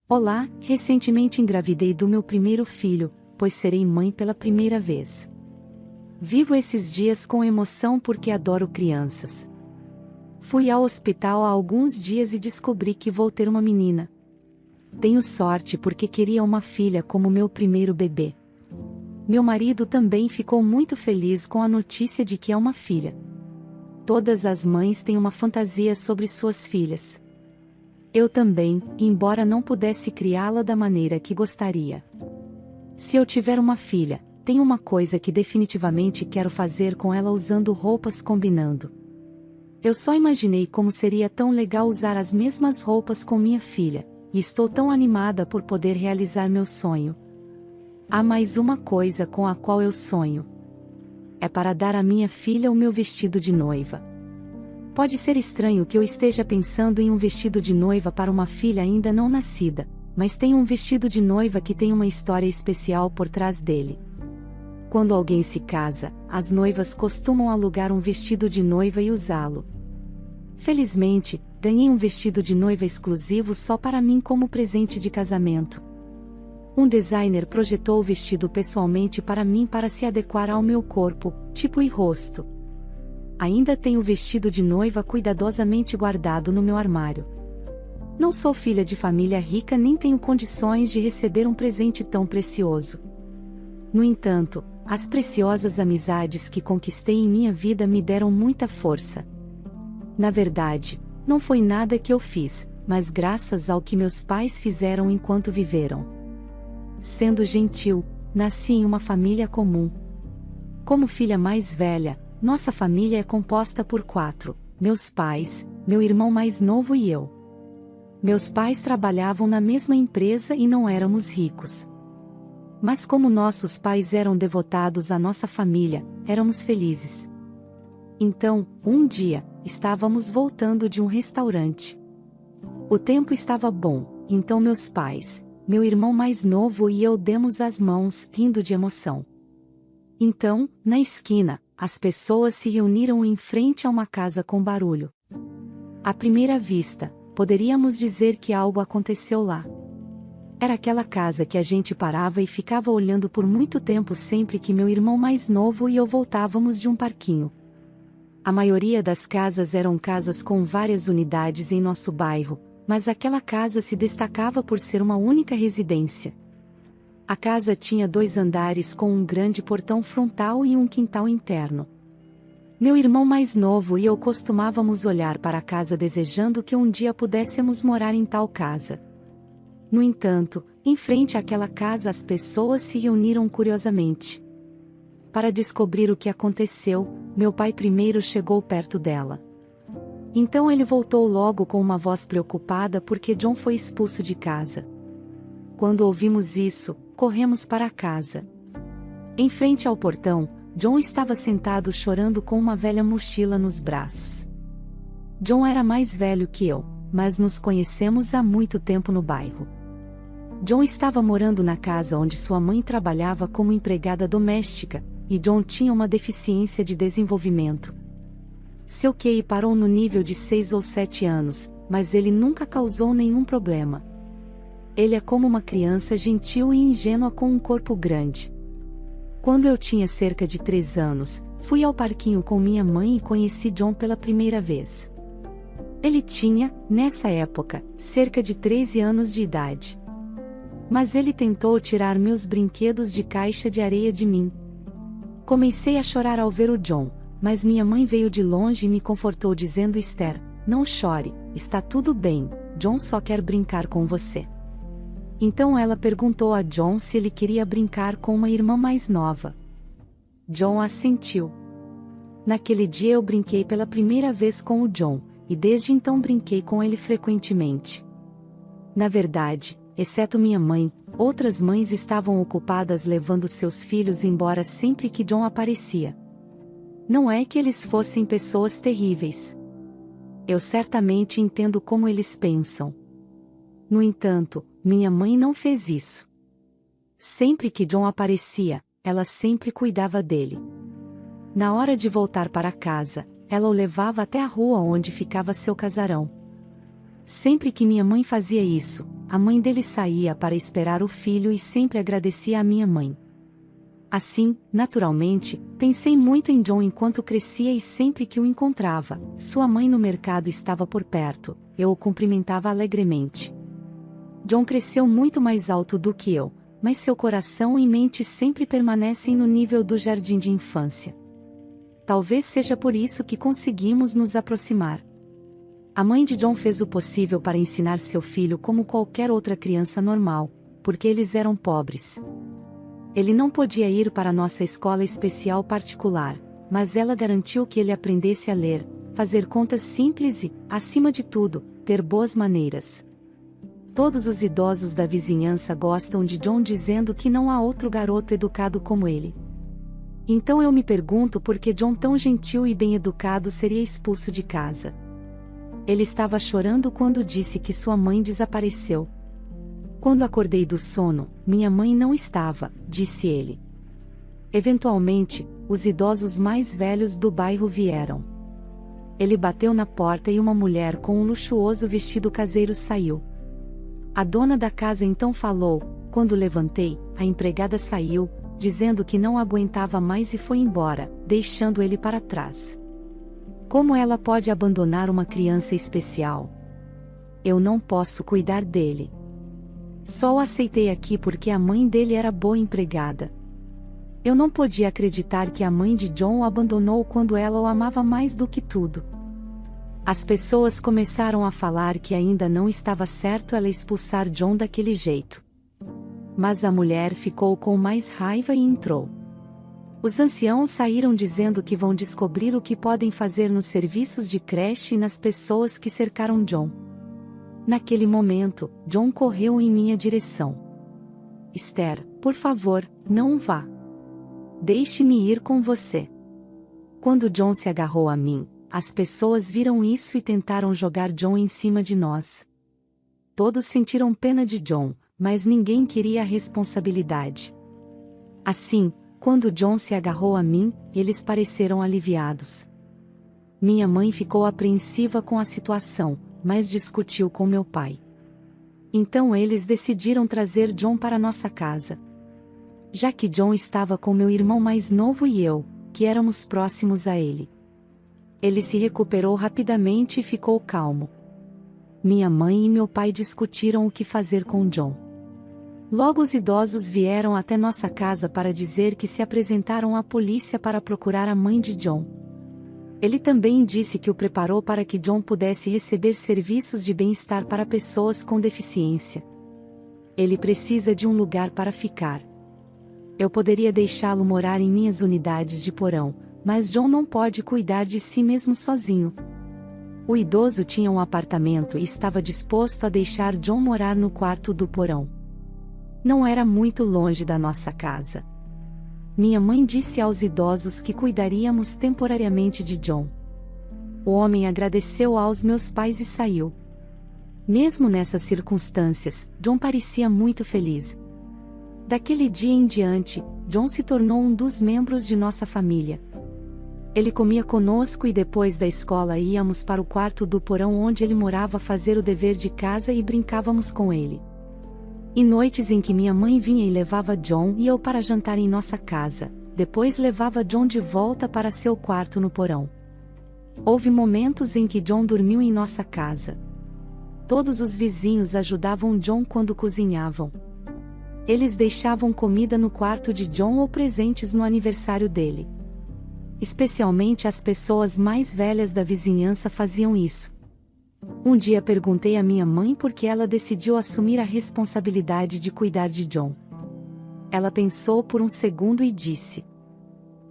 Olá, recentemente engravidei do meu primeiro filho, pois serei mãe pela primeira vez. Vivo esses dias com emoção porque adoro crianças. Fui ao hospital há alguns dias e descobri que vou ter uma menina. Tenho sorte porque queria uma filha como meu primeiro bebê. Meu marido também ficou muito feliz com a notícia de que é uma filha. Todas as mães têm uma fantasia sobre suas filhas. Eu também, embora não pudesse criá-la da maneira que gostaria. Se eu tiver uma filha, tem uma coisa que definitivamente quero fazer com ela usando roupas combinando. Eu só imaginei como seria tão legal usar as mesmas roupas com minha filha, e estou tão animada por poder realizar meu sonho. Há mais uma coisa com a qual eu sonho. É para dar à minha filha o meu vestido de noiva. Pode ser estranho que eu esteja pensando em um vestido de noiva para uma filha ainda não nascida, mas tenho um vestido de noiva que tem uma história especial por trás dele. Quando alguém se casa, as noivas costumam alugar um vestido de noiva e usá-lo. Felizmente, ganhei um vestido de noiva exclusivo só para mim como presente de casamento. Um designer projetou o vestido pessoalmente para mim para se adequar ao meu corpo, tipo e rosto. Ainda tenho o vestido de noiva cuidadosamente guardado no meu armário. Não sou filha de família rica nem tenho condições de receber um presente tão precioso. No entanto, as preciosas amizades que conquistei em minha vida me deram muita força. Na verdade, não foi nada que eu fiz, mas graças ao que meus pais fizeram enquanto viveram. Sendo gentil, nasci em uma família comum. Como filha mais velha, nossa família é composta por 4, meus pais, meu irmão mais novo e eu. Meus pais trabalhavam na mesma empresa e não éramos ricos. Mas como nossos pais eram devotados à nossa família, éramos felizes. Então, um dia, estávamos voltando de um restaurante. O tempo estava bom, então meus pais, meu irmão mais novo e eu demos as mãos, rindo de emoção. Então, na esquina, as pessoas se reuniram em frente a uma casa com barulho. À primeira vista, poderíamos dizer que algo aconteceu lá. Era aquela casa que a gente parava e ficava olhando por muito tempo sempre que meu irmão mais novo e eu voltávamos de um parquinho. A maioria das casas eram casas com várias unidades em nosso bairro, mas aquela casa se destacava por ser uma única residência. A casa tinha 2 andares com um grande portão frontal e um quintal interno. Meu irmão mais novo e eu costumávamos olhar para a casa desejando que um dia pudéssemos morar em tal casa. No entanto, em frente àquela casa as pessoas se reuniram curiosamente. Para descobrir o que aconteceu, meu pai primeiro chegou perto dela. Então ele voltou logo com uma voz preocupada porque John foi expulso de casa. Quando ouvimos isso, corremos para a casa. Em frente ao portão, John estava sentado chorando com uma velha mochila nos braços. John era mais velho que eu, mas nos conhecemos há muito tempo no bairro. John estava morando na casa onde sua mãe trabalhava como empregada doméstica, e John tinha uma deficiência de desenvolvimento. Seu QI parou no nível de 6 ou 7 anos, mas ele nunca causou nenhum problema. Ele é como uma criança gentil e ingênua com um corpo grande. Quando eu tinha cerca de 3 anos, fui ao parquinho com minha mãe e conheci John pela primeira vez. Ele tinha, nessa época, cerca de 13 anos de idade. Mas ele tentou tirar meus brinquedos de caixa de areia de mim. Comecei a chorar ao ver o John, mas minha mãe veio de longe e me confortou dizendo: Esther, não chore, está tudo bem, John só quer brincar com você. Então ela perguntou a John se ele queria brincar com uma irmã mais nova. John assentiu. Naquele dia eu brinquei pela primeira vez com o John, e desde então brinquei com ele frequentemente. Na verdade, exceto minha mãe, outras mães estavam ocupadas levando seus filhos embora sempre que John aparecia. Não é que eles fossem pessoas terríveis. Eu certamente entendo como eles pensam. No entanto, minha mãe não fez isso. Sempre que John aparecia, ela sempre cuidava dele. Na hora de voltar para casa, ela o levava até a rua onde ficava seu casarão. Sempre que minha mãe fazia isso, a mãe dele saía para esperar o filho e sempre agradecia à minha mãe. Assim, naturalmente, pensei muito em John enquanto crescia e sempre que o encontrava, sua mãe no mercado estava por perto, eu o cumprimentava alegremente. John cresceu muito mais alto do que eu, mas seu coração e mente sempre permanecem no nível do jardim de infância. Talvez seja por isso que conseguimos nos aproximar. A mãe de John fez o possível para ensinar seu filho como qualquer outra criança normal, porque eles eram pobres. Ele não podia ir para nossa escola especial particular, mas ela garantiu que ele aprendesse a ler, fazer contas simples e, acima de tudo, ter boas maneiras. Todos os idosos da vizinhança gostam de John dizendo que não há outro garoto educado como ele. Então eu me pergunto por que John, tão gentil e bem educado, seria expulso de casa. Ele estava chorando quando disse que sua mãe desapareceu. Quando acordei do sono, minha mãe não estava, disse ele. Eventualmente, os idosos mais velhos do bairro vieram. Ele bateu na porta e uma mulher com um luxuoso vestido caseiro saiu. A dona da casa então falou: quando levantei, a empregada saiu, dizendo que não aguentava mais e foi embora, deixando ele para trás. Como ela pode abandonar uma criança especial? Eu não posso cuidar dele. Só o aceitei aqui porque a mãe dele era boa empregada. Eu não podia acreditar que a mãe de John o abandonou quando ela o amava mais do que tudo. As pessoas começaram a falar que ainda não estava certo ela expulsar John daquele jeito. Mas a mulher ficou com mais raiva e entrou. Os anciãos saíram dizendo que vão descobrir o que podem fazer nos serviços de creche e nas pessoas que cercaram John. Naquele momento, John correu em minha direção. Esther, por favor, não vá. Deixe-me ir com você. Quando John se agarrou a mim, as pessoas viram isso e tentaram jogar John em cima de nós. Todos sentiram pena de John, mas ninguém queria a responsabilidade. Assim, quando John se agarrou a mim, eles pareceram aliviados. Minha mãe ficou apreensiva com a situação, mas discutiu com meu pai. Então eles decidiram trazer John para nossa casa. Já que John estava com meu irmão mais novo e eu, que éramos próximos a ele. Ele se recuperou rapidamente e ficou calmo. Minha mãe e meu pai discutiram o que fazer com John. Logo os idosos vieram até nossa casa para dizer que se apresentaram à polícia para procurar a mãe de John. Ele também disse que o preparou para que John pudesse receber serviços de bem-estar para pessoas com deficiência. Ele precisa de um lugar para ficar. Eu poderia deixá-lo morar em minhas unidades de porão, mas John não pode cuidar de si mesmo sozinho. O idoso tinha um apartamento e estava disposto a deixar John morar no quarto do porão. Não era muito longe da nossa casa. Minha mãe disse aos idosos que cuidaríamos temporariamente de John. O homem agradeceu aos meus pais e saiu. Mesmo nessas circunstâncias, John parecia muito feliz. Daquele dia em diante, John se tornou um dos membros de nossa família. Ele comia conosco e depois da escola íamos para o quarto do porão onde ele morava fazer o dever de casa e brincávamos com ele. E noites em que minha mãe vinha e levava John e eu para jantar em nossa casa, depois levava John de volta para seu quarto no porão. Houve momentos em que John dormiu em nossa casa. Todos os vizinhos ajudavam John quando cozinhavam. Eles deixavam comida no quarto de John ou presentes no aniversário dele. Especialmente as pessoas mais velhas da vizinhança faziam isso. Um dia perguntei à minha mãe por que ela decidiu assumir a responsabilidade de cuidar de John. Ela pensou por um segundo e disse: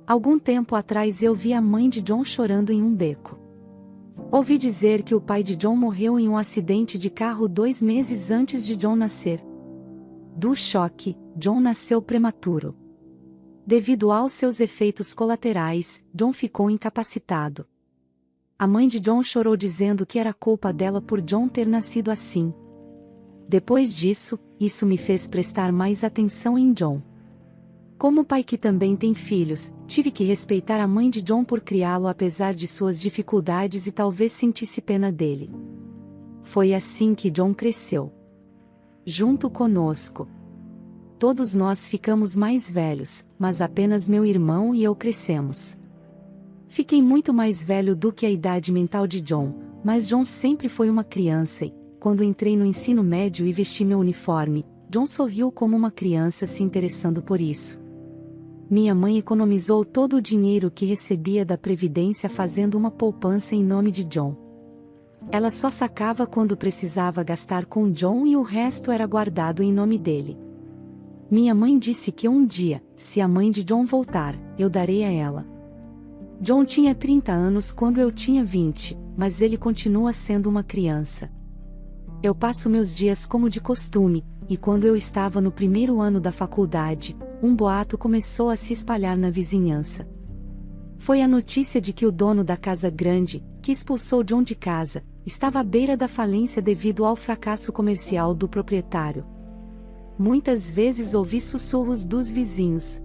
algum tempo atrás eu vi a mãe de John chorando em um beco. Ouvi dizer que o pai de John morreu em um acidente de carro 2 meses antes de John nascer. Do choque, John nasceu prematuro. Devido aos seus efeitos colaterais, John ficou incapacitado. A mãe de John chorou dizendo que era culpa dela por John ter nascido assim. Depois disso, isso me fez prestar mais atenção em John. Como pai que também tem filhos, tive que respeitar a mãe de John por criá-lo apesar de suas dificuldades e talvez sentisse pena dele. Foi assim que John cresceu. Junto conosco. Todos nós ficamos mais velhos, mas apenas meu irmão e eu crescemos. Fiquei muito mais velho do que a idade mental de John, mas John sempre foi uma criança e, quando entrei no ensino médio e vesti meu uniforme, John sorriu como uma criança se interessando por isso. Minha mãe economizou todo o dinheiro que recebia da Previdência fazendo uma poupança em nome de John. Ela só sacava quando precisava gastar com John e o resto era guardado em nome dele. Minha mãe disse que um dia, se a mãe de John voltar, eu darei a ela. John tinha 30 anos quando eu tinha 20, mas ele continua sendo uma criança. Eu passo meus dias como de costume, e quando eu estava no primeiro ano da faculdade, um boato começou a se espalhar na vizinhança. Foi a notícia de que o dono da casa grande, que expulsou John de casa, estava à beira da falência devido ao fracasso comercial do proprietário. Muitas vezes ouvi sussurros dos vizinhos.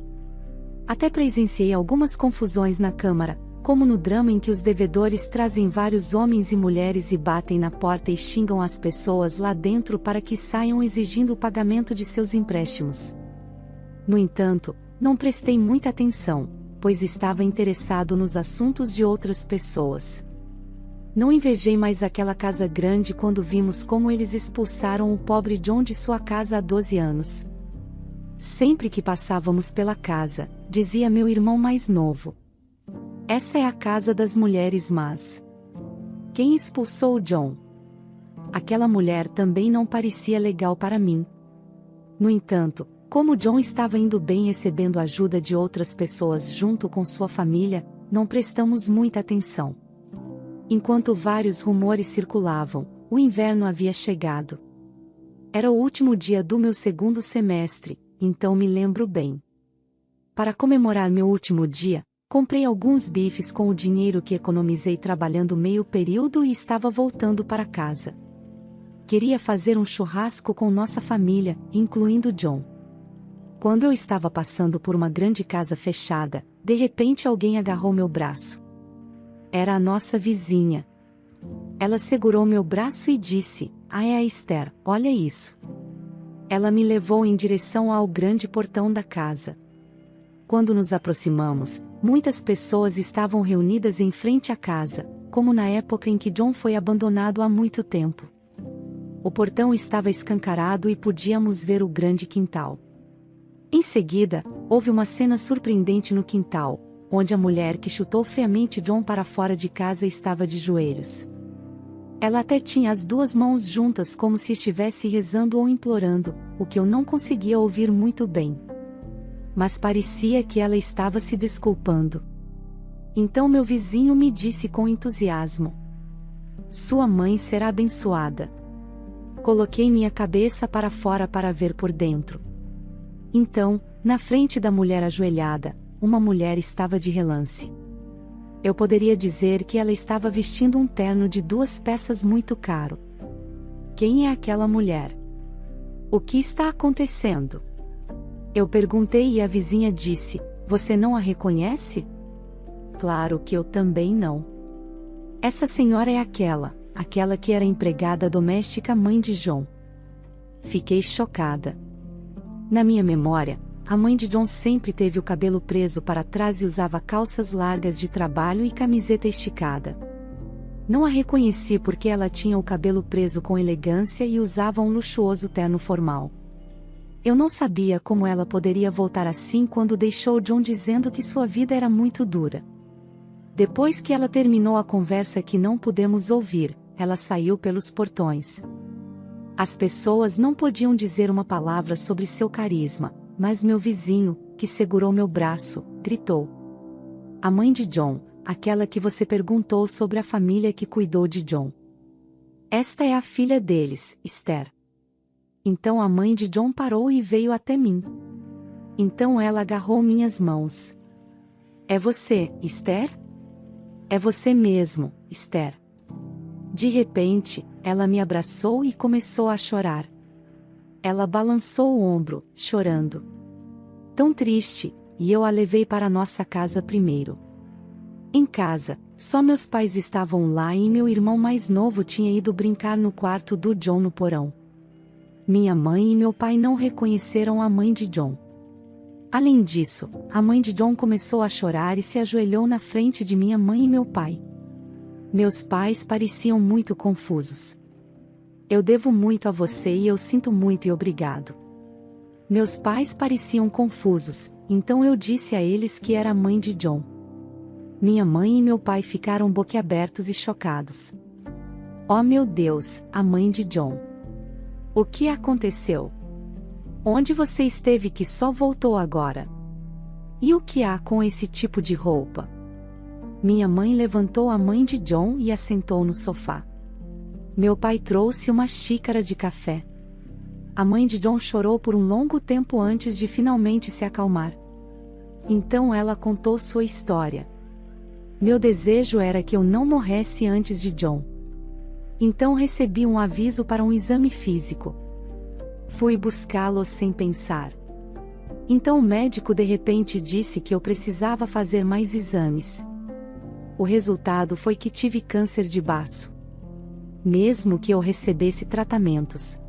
Até presenciei algumas confusões na Câmara, como no drama em que os devedores trazem vários homens e mulheres e batem na porta e xingam as pessoas lá dentro para que saiam exigindo o pagamento de seus empréstimos. No entanto, não prestei muita atenção, pois estava interessado nos assuntos de outras pessoas. Não invejei mais aquela casa grande quando vimos como eles expulsaram o pobre John de sua casa há 12 anos. Sempre que passávamos pela casa, dizia meu irmão mais novo: essa é a casa das mulheres más. Quem expulsou John? Aquela mulher também não parecia legal para mim. No entanto, como John estava indo bem recebendo ajuda de outras pessoas junto com sua família, não prestamos muita atenção. Enquanto vários rumores circulavam, o inverno havia chegado. Era o último dia do meu segundo semestre, então me lembro bem. Para comemorar meu último dia, comprei alguns bifes com o dinheiro que economizei trabalhando meio período e estava voltando para casa. Queria fazer um churrasco com nossa família, incluindo John. Quando eu estava passando por uma grande casa fechada, de repente alguém agarrou meu braço. Era a nossa vizinha. Ela segurou meu braço e disse: "Ah, é a Esther, olha isso." Ela me levou em direção ao grande portão da casa. Quando nos aproximamos, muitas pessoas estavam reunidas em frente à casa, como na época em que John foi abandonado há muito tempo. O portão estava escancarado e podíamos ver o grande quintal. Em seguida, houve uma cena surpreendente no quintal, onde a mulher que chutou friamente John para fora de casa estava de joelhos. Ela até tinha as duas mãos juntas como se estivesse rezando ou implorando, o que eu não conseguia ouvir muito bem. Mas parecia que ela estava se desculpando. Então meu vizinho me disse com entusiasmo: "Sua mãe será abençoada." Coloquei minha cabeça para fora para ver por dentro. Então, na frente da mulher ajoelhada, uma mulher estava de relance. Eu poderia dizer que ela estava vestindo um terno de 2 peças muito caro. Quem é aquela mulher? O que está acontecendo? Eu perguntei e a vizinha disse: "Você não a reconhece?" Claro que eu também não. Essa senhora é aquela que era empregada doméstica mãe de John. Fiquei chocada. Na minha memória, a mãe de John sempre teve o cabelo preso para trás e usava calças largas de trabalho e camiseta esticada. Não a reconheci porque ela tinha o cabelo preso com elegância e usava um luxuoso terno formal. Eu não sabia como ela poderia voltar assim quando deixou John dizendo que sua vida era muito dura. Depois que ela terminou a conversa que não pudemos ouvir, ela saiu pelos portões. As pessoas não podiam dizer uma palavra sobre seu carisma, mas meu vizinho, que segurou meu braço, gritou: "A mãe de John, aquela que você perguntou sobre a família que cuidou de John. Esta é a filha deles, Esther." Então a mãe de John parou e veio até mim. Então ela agarrou minhas mãos. "É você, Esther?" "É você mesmo, Esther." De repente, ela me abraçou e começou a chorar. Ela balançou o ombro, chorando. tão triste, e eu a levei para nossa casa primeiro. Em casa, só meus pais estavam lá e meu irmão mais novo tinha ido brincar no quarto do John no porão. Minha mãe e meu pai não reconheceram a mãe de John. Além disso, a mãe de John começou a chorar e se ajoelhou na frente de minha mãe e meu pai. Meus pais pareciam muito confusos. Eu devo muito a você e eu sinto muito e obrigado. Meus pais pareciam confusos, então eu disse a eles que era a mãe de John. Minha mãe e meu pai ficaram boquiabertos e chocados. Oh meu Deus, a mãe de John! O que aconteceu? Onde você esteve que só voltou agora? E o que há com esse tipo de roupa? Minha mãe levantou a mãe de John e a sentou no sofá. Meu pai trouxe uma xícara de café. A mãe de John chorou por um longo tempo antes de finalmente se acalmar. Então ela contou sua história. Meu desejo era que eu não morresse antes de John. Então recebi um aviso para um exame físico. Fui buscá-lo sem pensar. Então o médico de repente disse que eu precisava fazer mais exames. O resultado foi que tive câncer de baço. Mesmo que eu recebesse tratamentos,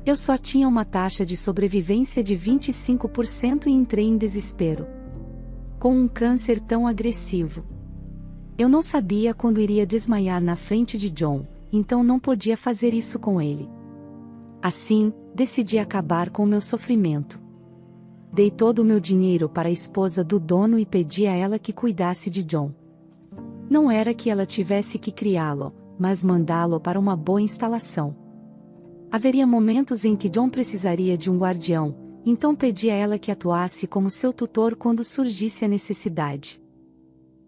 eu só tinha uma taxa de sobrevivência de 25% e entrei em desespero. Com um câncer tão agressivo, eu não sabia quando iria desmaiar na frente de John, então não podia fazer isso com ele. Assim, decidi acabar com o meu sofrimento. Dei todo o meu dinheiro para a esposa do dono e pedi a ela que cuidasse de John. Não era que ela tivesse que criá-lo, mas mandá-lo para uma boa instalação. Haveria momentos em que John precisaria de um guardião, então pedi a ela que atuasse como seu tutor quando surgisse a necessidade.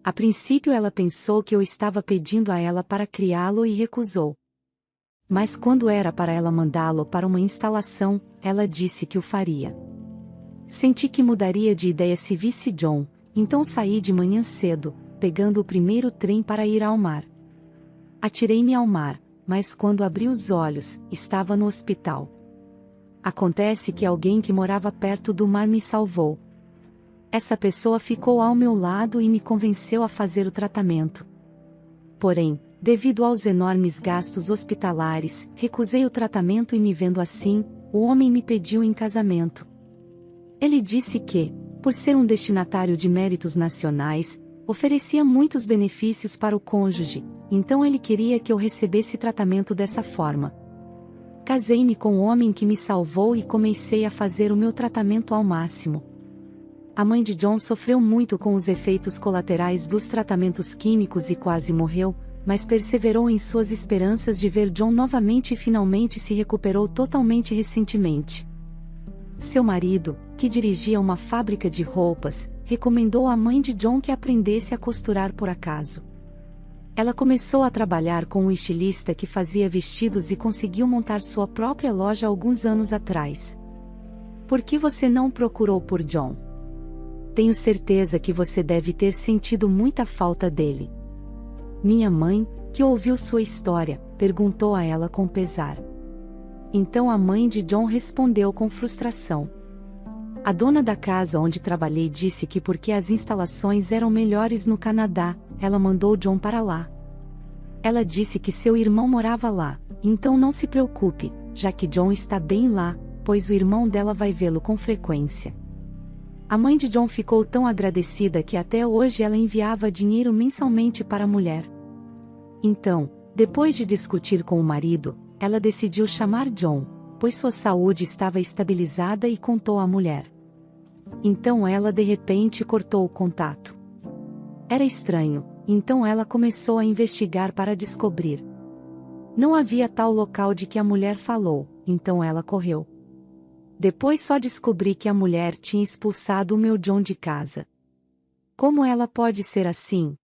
A princípio ela pensou que eu estava pedindo a ela para criá-lo e recusou. Mas quando era para ela mandá-lo para uma instalação, ela disse que o faria. Senti que mudaria de ideia se visse John, então saí de manhã cedo, pegando o primeiro trem para ir ao mar. Atirei-me ao mar, mas quando abri os olhos, estava no hospital. Acontece que alguém que morava perto do mar me salvou. Essa pessoa ficou ao meu lado e me convenceu a fazer o tratamento. Porém, devido aos enormes gastos hospitalares, recusei o tratamento e me vendo assim, o homem me pediu em casamento. Ele disse que, por ser um destinatário de méritos nacionais, oferecia muitos benefícios para o cônjuge, então ele queria que eu recebesse tratamento dessa forma. Casei-me com o homem que me salvou e comecei a fazer o meu tratamento ao máximo. A mãe de John sofreu muito com os efeitos colaterais dos tratamentos químicos e quase morreu, mas perseverou em suas esperanças de ver John novamente e finalmente se recuperou totalmente recentemente. Seu marido, que dirigia uma fábrica de roupas, recomendou à mãe de John que aprendesse a costurar por acaso. Ela começou a trabalhar com um estilista que fazia vestidos e conseguiu montar sua própria loja alguns anos atrás. Por que você não procurou por John? Tenho certeza que você deve ter sentido muita falta dele. Minha mãe, que ouviu sua história, perguntou a ela com pesar. Então a mãe de John respondeu com frustração. A dona da casa onde trabalhei disse que porque as instalações eram melhores no Canadá, ela mandou John para lá. Ela disse que seu irmão morava lá, então não se preocupe, já que John está bem lá, pois o irmão dela vai vê-lo com frequência. A mãe de John ficou tão agradecida que até hoje ela enviava dinheiro mensalmente para a mulher. Então, depois de discutir com o marido, ela decidiu chamar John, pois sua saúde estava estabilizada e contou à mulher. Então ela de repente cortou o contato. Era estranho, então ela começou a investigar para descobrir. Não havia tal local de que a mulher falou, então ela correu. Depois só descobri que a mulher tinha expulsado o meu John de casa. Como ela pode ser assim?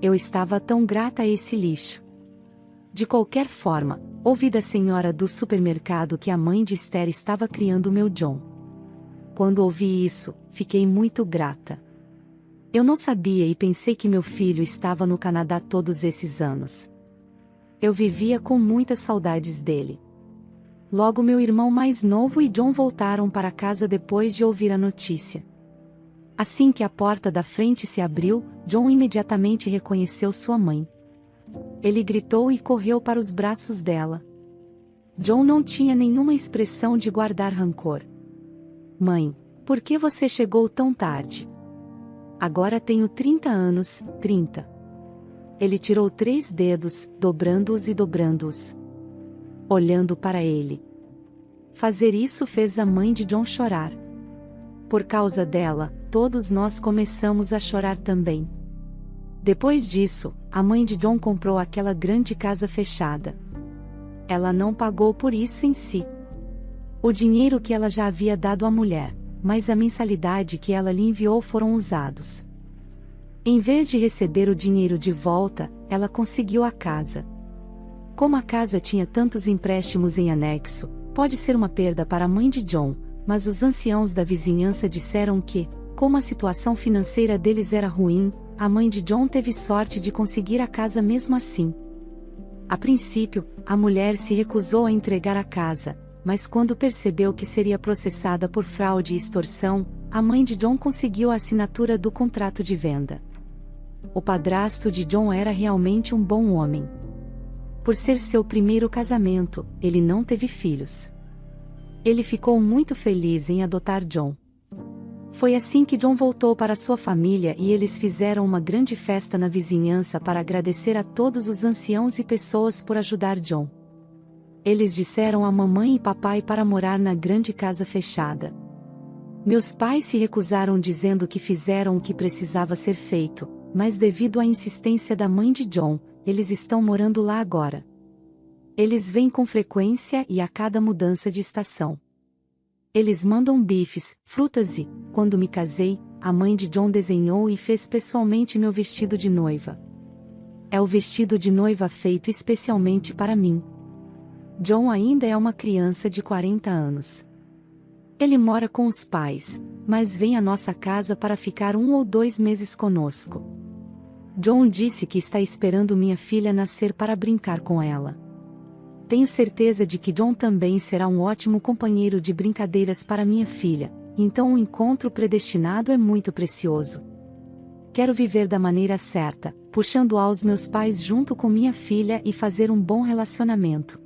Eu estava tão grata a esse lixo. De qualquer forma, ouvi da senhora do supermercado que a mãe de Esther estava criando o meu John. Quando ouvi isso, fiquei muito grata. Eu não sabia e pensei que meu filho estava no Canadá todos esses anos. Eu vivia com muitas saudades dele. Logo meu irmão mais novo e John voltaram para casa depois de ouvir a notícia. Assim que a porta da frente se abriu, John imediatamente reconheceu sua mãe. Ele gritou e correu para os braços dela. John não tinha nenhuma expressão de guardar rancor. Mãe, por que você chegou tão tarde? Agora tenho 30 anos, 30. Ele tirou 3 dedos, dobrando-os e dobrando-os. Olhando para ele. Fazer isso fez a mãe de John chorar. Por causa dela, todos nós começamos a chorar também. Depois disso, a mãe de John comprou aquela grande casa fechada. Ela não pagou por isso em si. O dinheiro que ela já havia dado à mulher, mas a mensalidade que ela lhe enviou foram usados. Em vez de receber o dinheiro de volta, ela conseguiu a casa. Como a casa tinha tantos empréstimos em anexo, pode ser uma perda para a mãe de John, mas os anciãos da vizinhança disseram que, como a situação financeira deles era ruim, a mãe de John teve sorte de conseguir a casa mesmo assim. A princípio, a mulher se recusou a entregar a casa, mas quando percebeu que seria processada por fraude e extorsão, a mãe de John conseguiu a assinatura do contrato de venda. O padrasto de John era realmente um bom homem. Por ser seu primeiro casamento, ele não teve filhos. Ele ficou muito feliz em adotar John. Foi assim que John voltou para sua família e eles fizeram uma grande festa na vizinhança para agradecer a todos os anciãos e pessoas por ajudar John. Eles disseram a mamãe e papai para morar na grande casa fechada. Meus pais se recusaram dizendo que fizeram o que precisava ser feito, mas devido à insistência da mãe de John, eles estão morando lá agora. Eles vêm com frequência e a cada mudança de estação. Eles mandam bifes, frutas e, quando me casei, a mãe de John desenhou e fez pessoalmente meu vestido de noiva. É o vestido de noiva feito especialmente para mim. John ainda é uma criança de 40 anos. Ele mora com os pais, mas vem à nossa casa para ficar 1 ou 2 meses conosco. John disse que está esperando minha filha nascer para brincar com ela. Tenho certeza de que John também será um ótimo companheiro de brincadeiras para minha filha, então o encontro predestinado é muito precioso. Quero viver da maneira certa, puxando aos meus pais junto com minha filha e fazer um bom relacionamento.